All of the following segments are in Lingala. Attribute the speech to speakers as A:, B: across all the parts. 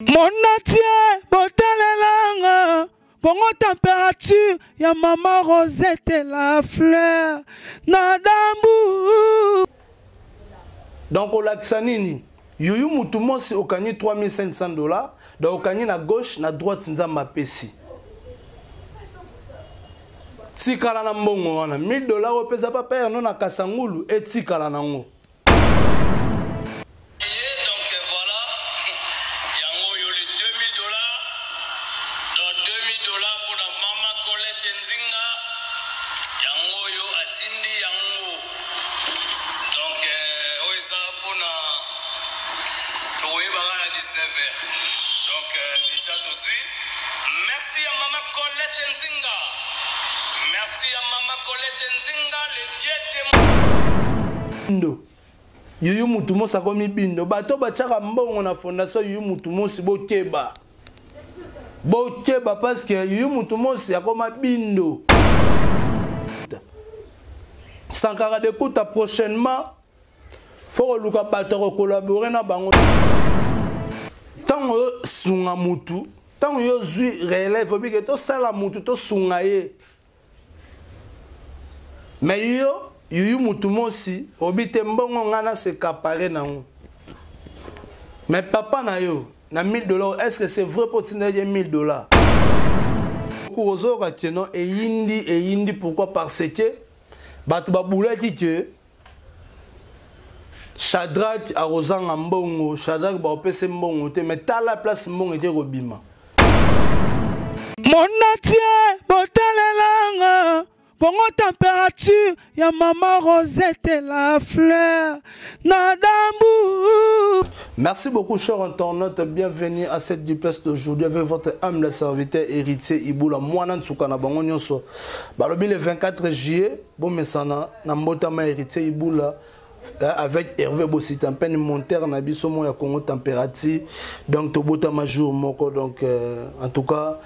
A: Monatie botalelanga Congo température ya maman Rosette la fleur Nadambu.
B: Donc au Laksanini Yuyu Mutumosi okani $3500 donc okani na gauche na droite nzamba pesi tikala na mbongo wana $1000 opesa papa ya non na kasangulu etikala nango.
C: Déjà tout de suite. Merci à Maman Colette Nzinga. Merci à Maman Colette Nzinga, le dieu témoin.
B: Yuyu Mutumosi akomi bindo. Bato bachaka mbongo na fondation Yuyu Mutumosi bokeba. Bokeba parce que Yuyu Mutumosi akoma bindo. Sankara d'écoute prochainement. Faut luka bato collaborer na bango. Tant sunga mutu, tant yo zui relève obi to sala mutu to sunga ye. Mais yo Yuyu Mutumosi obi te mbongo ngana se kapare na ngo. Mais papa na yo na $1000, est-ce que c'est vrai pour tiner $1000? Kuozo ka teno e yindi pourquoi parce que batu babula ki Shadrach a Rosanga Mbongo, Shadrach ba opese mbongo te, mais ta la place mbongo était robima.
A: Monatie botalelanga Congo température ya maman Rosette la fleur Nadambu.
B: Merci beaucoup chers internautes, bienvenue à cette duplex d'aujourd'hui avec votre humble serviteur héritier Iboula Mwana Ntsukana bango nyonso. Balobi le 24 juillet, bon mesana na mbotama héritier Iboula avec Hervé Bossitampen monteur na biso mo ya Congo température donc tobota jour moko donc en tout cas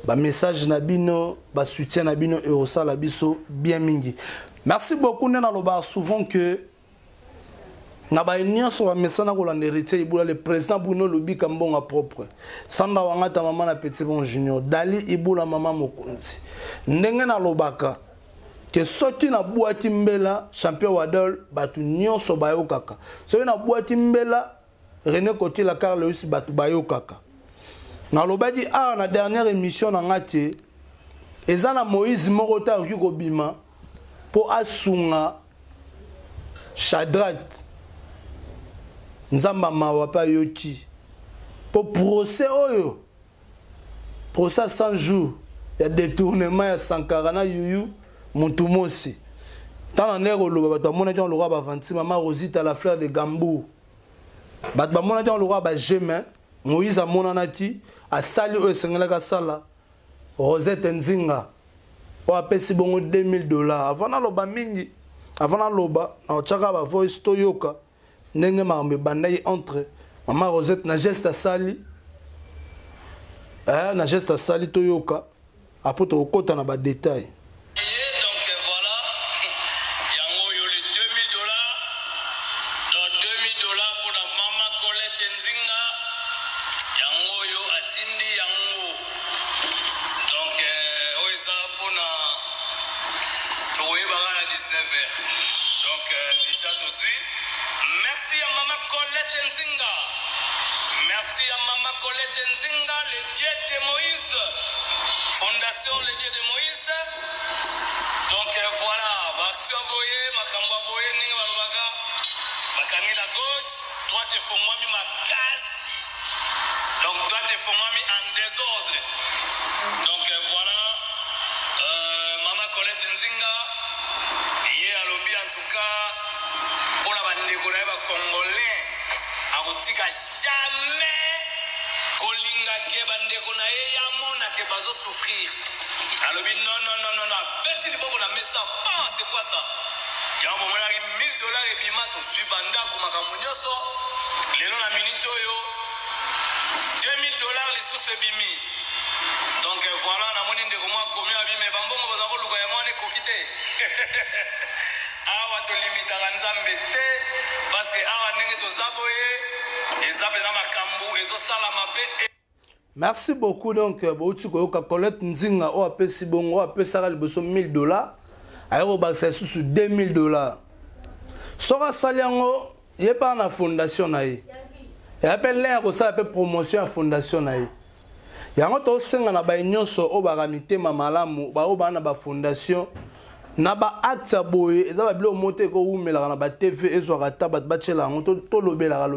B: ba message na bino ba soutien na bino et osa la biso bien mingi. Merci beaucoup na loba souvent que na ba nyonso ba message na ko la héritier Iboula le président Bruno Lobi Kambonga propre sanda wangata mama na petit bon junior Dali Iboula mama mokonzi ndenge na lobaka que soki na boîte mbela champion wadol batu nyonso bayo kaka soki na boîte mbela René Koti la Carl Lewis batu bayo kaka na lobadi na dernière émission na ngati ezana Moïse Morota yuko bima po asunga Shadrach nzamba mawa pa yoki po procès oyo procès 100 jours ya détournement ya Sankara na Yuyu Mutumosi. Tant en est au bateau, mon agent le roi Bavanti, maman Rosita la fleur de Gambou. Bateau, mon agent le roi Bajeme, Moïse a mon anati, a sali au Sengala Sala, Rosette Nzinga. On a payé bon $2000. Avant la loba mingi, avant la loba, on a chaka ba voice Toyoka, n'enge marme bandaye entre, maman Rosette na geste à sali, na geste à sali Toyoka, après tu au côté na ba détail.
C: Donc déjà tout de suite. Merci à Maman Colette Nzinga. Merci à Maman Colette Nzinga, le dieu de Moïse. Fondation le dieu de Moïse. Donc voilà, Baxio Boye, Makamba Boye, Ninga Babaga, Makani la gauche, toi tu fais moi ma casse. Donc toi tu fais moi en désordre. Donc voilà, Maman Colette Nzinga. En tout cas, pour la bande de Congolais, à Rotika jamais, Kolinga ke bande kona yamona ke bazo souffrir. Alors non, petit libo na mesa pas, c'est quoi ça? Il y a un moment là $1000 et bimato suis banda comme kamunyoso. Les non la minute yo $2000 les sous bimi. Donc voilà, na moni de comment combien abime bambongo bazako luka ya mwana kokite. Awa to limita nzambe te parce que awa ndenge to zaboye
B: Merci beaucoup. Donc, Colette Nzinga, on appelle si bon, on appelle ça $1,000. Alors, on sous $2,000. Sora Saliango, il n'y a pas de fondation. Il appelle l'air pour ça, appelle promotion à fondation. Il y a un autre sing en abagnon sur Obaramité, Mamalamu, Baobana, fondation. Naba acte boye, et ça va bien monter comme vous, mais la naba TV, et soit rataba, bachelor, on to lobela,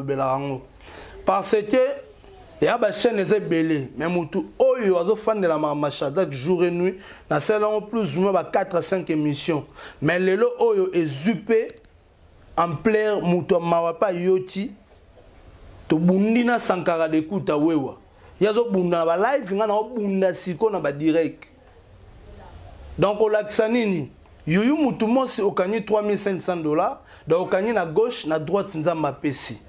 B: parce que il y a des chaînes qui sont belées, mais tout il y a des fans de la Marmachada jour et nuit, dans celle plus ou moins 4 à 5 émissions. Mais les lots est zuppé en plein mouton mawapa yoti, to bundina sankara de kuta wewa. Il y a des bunda na live, il y a des bunda siko na direct. Donc au Laxanini, yuyu moutumo si okani $3,500, donc okani na gauche na droite nzamba pesi.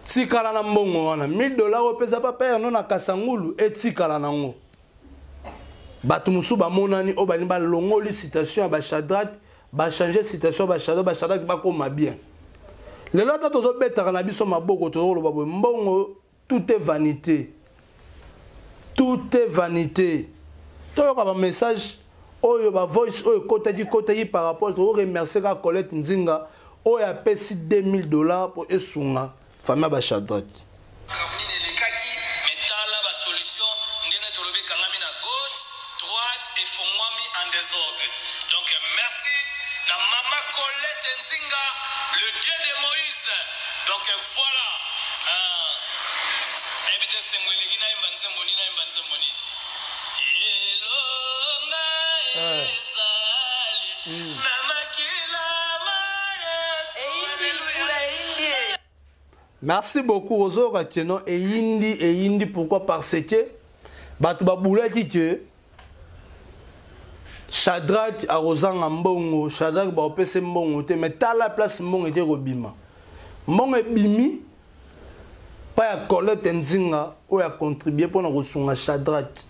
B: Tikala na mbongo wana $1,000 opeza papa no na kasangulu etikala nango batu musu ba monani o bani ba longoli citation ba Shadrach ba changer citation ba Shadrach ba koma bien le lota tozo betaka na biso maboko to lo babo mbongo tout est vanité to yo ba message oyo ba voice oyo kota par rapport to remercier ka Colette Nzinga oyo a pesi $2,000 pour esunga famille Bachadot.
C: Donc merci à Maman Colette Nzinga, le Dieu de Moïse. Donc voilà. Invitez Sengwelegi na Mbanzemboni na Mbanzemboni.
B: Merci beaucoup aux autres qui ont et Indi pourquoi parce que Batubaboula dit que Shadrach a Rosan Mbongo, Shadrach ba opese Mbongo te mais ta la place Mbongo était robima. Mbongo est bimi pas ya Colette Nzinga ou a contribué pour na resunga Shadrach.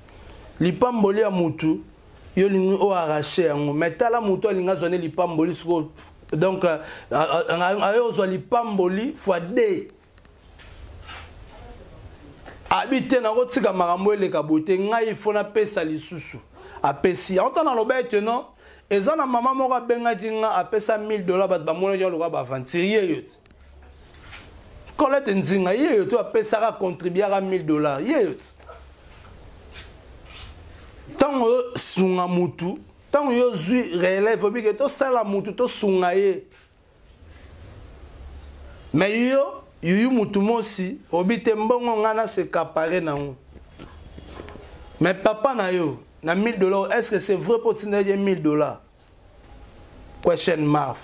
B: Lipamboli ya mutu yo lingi o arraché yango mais ta la mutu linga zoné lipamboli so donc ayo zo lipamboli fois 2 habité na kotika makambo eleka bote ngai fona pesa lisusu apesi entana lobete non eza na mama moko benga dinga apesa $1,000 bat ba mona yo loka ba aventurier yo Colette Nzinga yo to apesa ka contribuer à $1,000 yo tango sunga mutu tango yo zui relève obike to sala mutu to sunga ye mais yo yuyu mutu mosi obite mbongo ngana se kapare na ngo mais papa na yo na $1,000 est-ce que c'est vrai pour tenir $1,000 question mark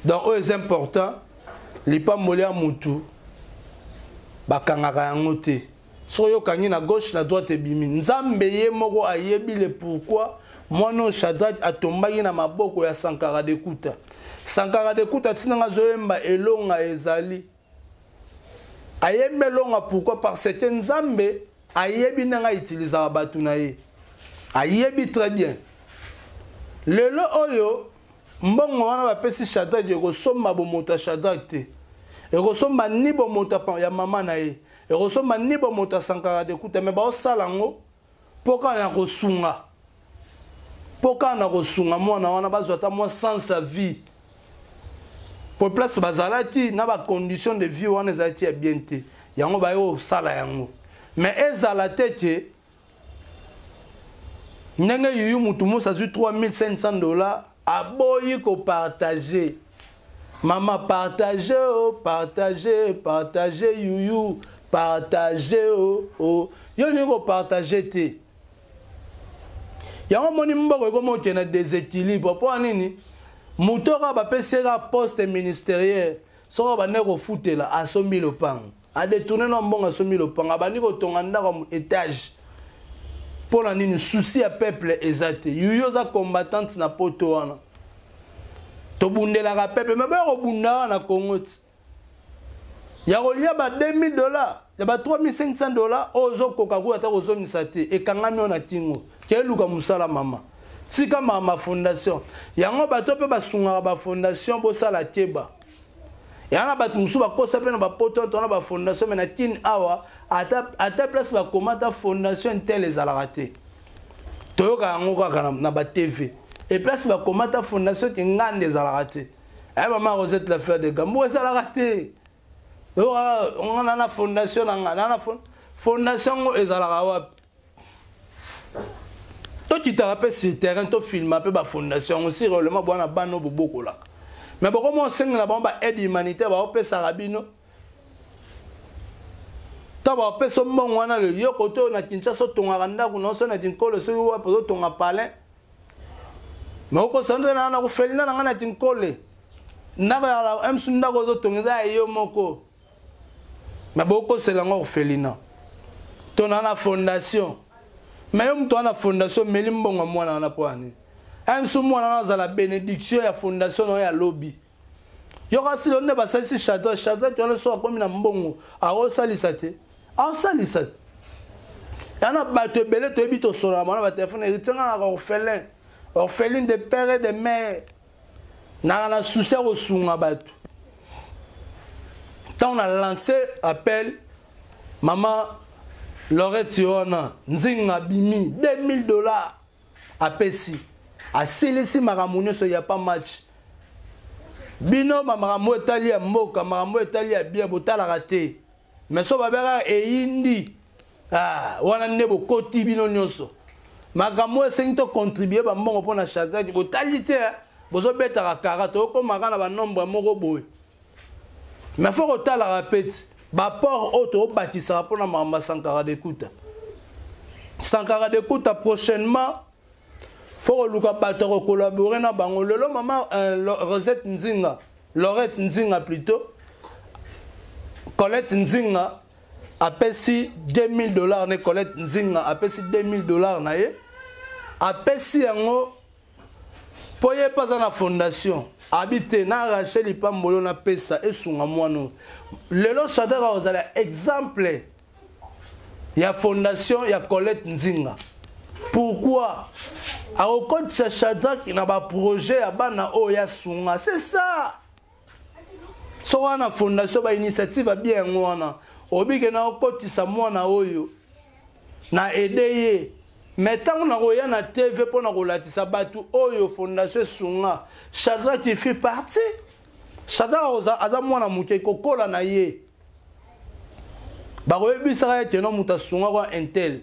B: donc c'est important lipa molia mutu bakangaka yango te soyo kangi na gauche na droite ebimi nzambe ye moko ayebi le pourquoi mono Shadrach atombaki na maboko ya Sankara de Kuta tinanga zoyemba elonga ezali ayembelonga pourquoi parce que nzambe ayebi nanga utiliser batu na ye ayebi très bien lelo oyo mbongo wana bapesi Shadrach ekosomba bomoto ya Shadrach te ekosomba ni bomoto ya mama na ye ekosomba ni bomoto ya Sankara de Kuta mais baosala ngo poka na kosunga mwana wana bazwa ta moi sans sa vie pour place bazalaki na ba condition de vie wana ezalaki ya bien te yango bayo sala yango mais ezala te ke ndenge yuyu mutu mosa zui $3,500 aboyi ko partager mama partager yuyu partager yo ni ko partager te yango moni mboko ko moke na déséquilibre po nini mutora ba pesera poste ministériel so ba ne ko futela asombi lopango a détourner no mbongo asombi lopango abandi ko tonga ndako étage pour la nini souci à peuple ezate yuyo za combattante na poto wana to bundela ka peuple mais ba ko bunda na Congo ya ko lia ba $2,000 ya ba $3,500 ozo kokaku ata ko zongisa te e kangami ona tingo keluka musala mama sika mama fondation yango bato pe basunga ba fondation bo sala keba Et on a battu musu ba kosa pe na ba poto on a ba fondation mais na tin awa à ta place ba komata fondation telle les alaraté. Toyoka ngo ka na ba TV. Et place ba komata fondation ki ngande les alaraté. Eh maman Rosette la fleur de Gambo les alaraté. On a na fondation na fondation les alarawa. Toi tu te rappelles sur terrain to film un peu ba fondation aussi réellement bona bano beaucoup là. Mais pourquoi on sait que la bombe aide humanitaire va opérer Sarabino? Tu vas opérer ce bon on a le lieu côté on a Kinshasa ton aranda ou non son a Tinkole ce ou pour ton palais. Mais au concentré na na kufelina na na Tinkole. Na am sunda ko ton za yo moko. Mais beaucoup c'est la orphelinat. Ton a la fondation. Mais on ton a fondation melimbonga mwana na poani. Un soumouana dans la bénédiction la fondation ya lobby. Yoka si l'on ne va pas si château tu as le soir comme une mbongo. A salisate. A salisate. Yana batte belé to bito sora mona ba téléphone héritier na orphelin. Orpheline de père et de mère. Na souci au sunga batu. Quand on a lancé appel maman Lorette Yona Nzinga Bimi $2000 à Pessi. A Célési Maramounio, il n'y a pas match. Bino, Maramou Italia, Moka, Maramou Italia, bien, Botala raté. Mais ça va bien, et Indi. Ah, on a un côté Bino Nyoso. Maramou essaye de contribuer à mon point à chacun. Botalité, vous avez bête à Karato, comme Marana va nombre de Moroboy. Mais il faut que tu la répète. Bapor auto bâtissera pour la Mamba Sankara d'écoute. Sankara d'écoute prochainement. Faut que collaborer na bango lelo maman Rosette Nzinga Lorette Nzinga plutôt Colette Nzinga a payé $2000 ne Colette Nzinga a payé $2000 na ye a payé yango poye pas na fondation habité na Rachel Ipambolo na pesa esunga mwana lelo chadera ozala exemple ya fondation ya Colette Nzinga. Pourquoi? Alors quand c'est Shadrach qui n'a pas projet à bana oya sunga, c'est ça. So wana fondation ba initiative bien ngwana. Obi ke na okotisa mwana oyo. Na aider. Maintenant on a oya na TV pour na kolatisa batu oyo fondation sunga. Shadrach qui fait partie. Shadrach aza mwana muke kokola na ye. Ba oyebisa ete no mutasunga kwa intel.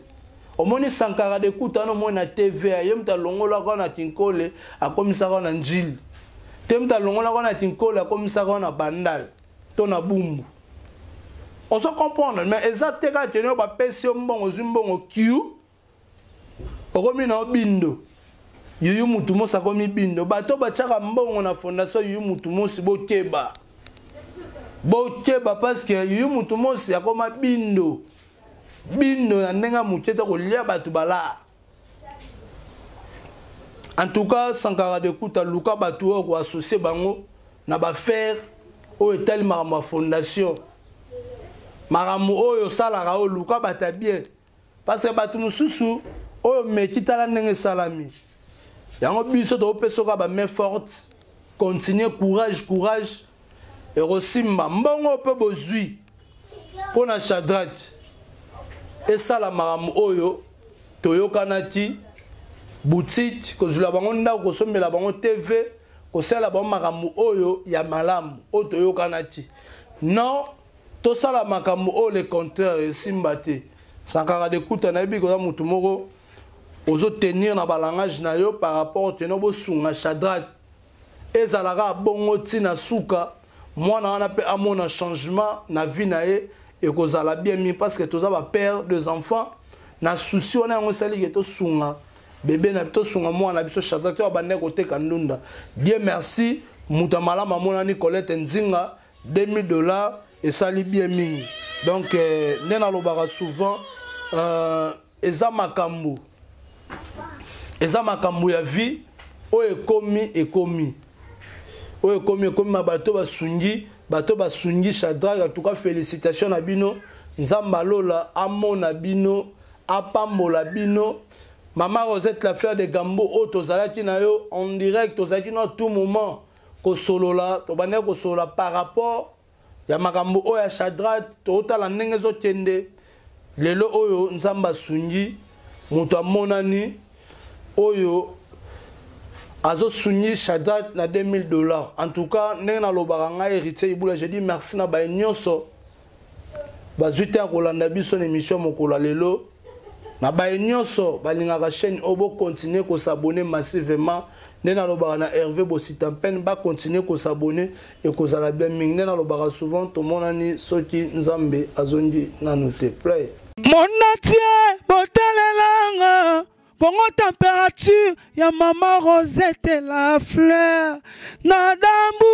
B: Omoni Sankara d'écoute no mo na TV ayemta longola kwa na Tinkole akomisa kwa na njili. Temta longola kwa na Tinkole akomisa kwa na bandal to na bumbu. On se comprendre mais exactement tenir ba pesi mbongo zumbongo kiu. Okomi na bindo. Yuyu mutu mosa komi bindo. Bato ba chaka mbongo na fondation yuyu mutu mosi bokeba. Bokeba parce que yuyu mutu mosi akoma bindo. Bindo na ndenga muteta ko lia batu bala. En tout cas, Sankara d'écoute luka batu ko associer bango na ba faire o etal marama fondation. Maramu oyo sala ra o luka bata bien. Parce que batu mususu oyo mekita la ndenge salami. Yango biso to peso ka ba main forte. Continuer courage et rosimba mbongo pe bozui. Pona Shadrach. Et ça la maram oyo toyokanati boutique ko zula bango nda ko sombela bango TV ko sala bango maram oyo ya malamu o toyokanati non to sala makamu o le contraire simbate Sankara d'écoute na bi ko mutu moko ozo tenir na balangage na yo par rapport teno bo sunga Shadrach ezalaka bongo tina suka mwana wana pe amona changement na vie na ye. Et que ça l'a bien mis parce que tous les pères des enfants na souci on a un sali que tout sunga bébé na tout sunga moi na biso Shadrach to abandé côté kandunda. Dieu merci mutamala mamona ni Colette Nzinga $2000 et ça li bien mingi. Donc nena lobara souvent eza makambu ya vie o ekomi mabato basungi bato basungi Shadrach. En tout cas félicitations na bino nzamba lola amona bino apambola bino maman Rosette la fleur de Gambo o tozalaki na yo en direct tozalaki na tout moment ko solola to bande ko solola par rapport ya makambo oyo ya Shadrach totala ndenge ezokende lelo oyo nzamba sungi moto amonani oyo azo sungi Shadrach na $2000. En tout cas ndenge na lobaka ngai héritier Ibula, je dis merci na ba nyonso bazwite ya kolanda biso na émission mokola lelo na ba nyonso balingaka chaîne obo continuer ko s'abonner massivement. Nena lobaka na Hervé Bositampen ba continuer ko s'abonner et ko zala bien mingi. Nena lobaka souvent to monani soki nzambe azondi na note play.
A: Mon atier botalelanga Congo température ya maman Rosette la fleur na dambu